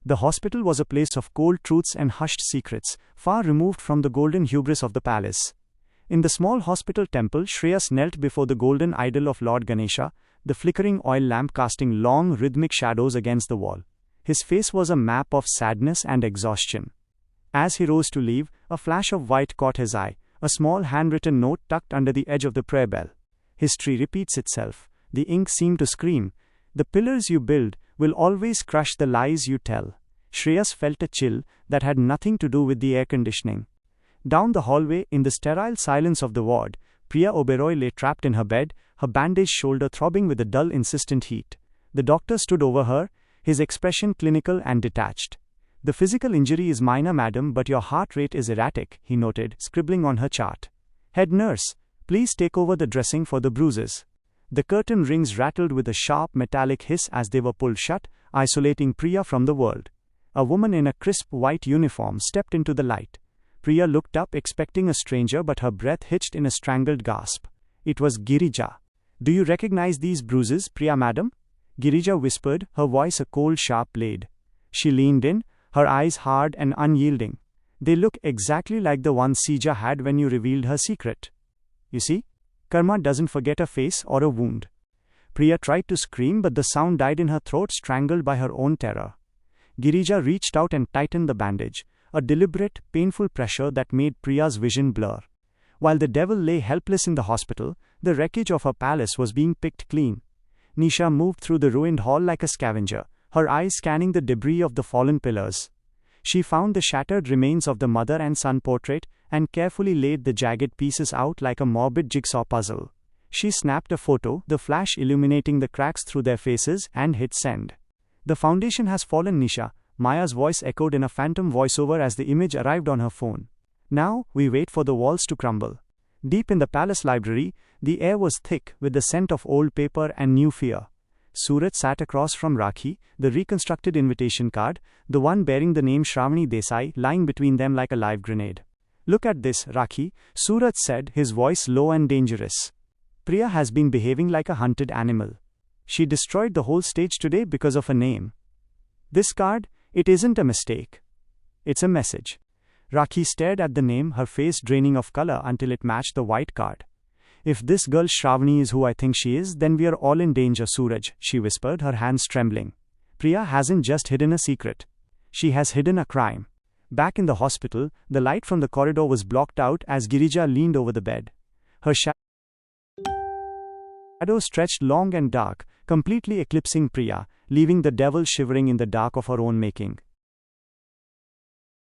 The hospital was a place of cold truths and hushed secrets, far removed from the golden hubris of the palace. In the small hospital temple, Shreyas knelt before the golden idol of Lord Ganesha, the flickering oil lamp casting long, rhythmic shadows against the wall. His face was a map of sadness and exhaustion. As he rose to leave, a flash of white caught his eye, a small handwritten note tucked under the edge of the prayer bell. History repeats itself. The ink seemed to scream, "The pillars you build will always crush the lies you tell." Shreyas felt a chill that had nothing to do with the air conditioning. Down the hallway, in the sterile silence of the ward, Priya Oberoi lay trapped in her bed, her bandaged shoulder throbbing with a dull, insistent heat. The doctor stood over her, his expression clinical and detached. "The physical injury is minor, madam, but your heart rate is erratic," he noted, scribbling on her chart. "Head nurse, please take over the dressing for the bruises." The curtain rings rattled with a sharp metallic hiss as they were pulled shut, isolating Priya from the world. A woman in a crisp white uniform stepped into the light. Priya looked up expecting a stranger, but her breath hitched in a strangled gasp. It was Girija. "Do you recognize these bruises, Priya madam?" Girija whispered, her voice a cold sharp blade. She leaned in, her eyes hard and unyielding. "They look exactly like the ones Sija had when you revealed her secret. You see, karma doesn't forget a face or a wound." Priya tried to scream, but the sound died in her throat, strangled by her own terror. Girija reached out and tightened the bandage, a deliberate, painful pressure that made Priya's vision blur. While the devil lay helpless in the hospital, the wreckage of her palace was being picked clean. Nisha moved through the ruined hall like a scavenger, her eyes scanning the debris of the fallen pillars. She found the shattered remains of the mother and son portrait, and carefully laid the jagged pieces out like a morbid jigsaw puzzle. She snapped a photo, the flash illuminating the cracks through their faces, and hit send. "The foundation has fallen, Nisha," Maya's voice echoed in a phantom voiceover as the image arrived on her phone. "Now, we wait for the walls to crumble." Deep in the palace library, the air was thick with the scent of old paper and new fear. Suraj sat across from Rakhi, the reconstructed invitation card, the one bearing the name Shravani Desai, lying between them like a live grenade. "Look at this, Rakhi," Suraj said, his voice low and dangerous. "Priya has been behaving like a hunted animal. She destroyed the whole stage today because of a name. This card, it isn't a mistake. It's a message." Rakhi stared at the name, her face draining of color until it matched the white card. "If this girl Shravani is who I think she is, then we are all in danger, Suraj," she whispered, her hands trembling. "Priya hasn't just hidden a secret. She has hidden a crime." Back in the hospital, the light from the corridor was blocked out as Girija leaned over the bed. Her shadow stretched long and dark, completely eclipsing Priya, leaving the devil shivering in the dark of her own making.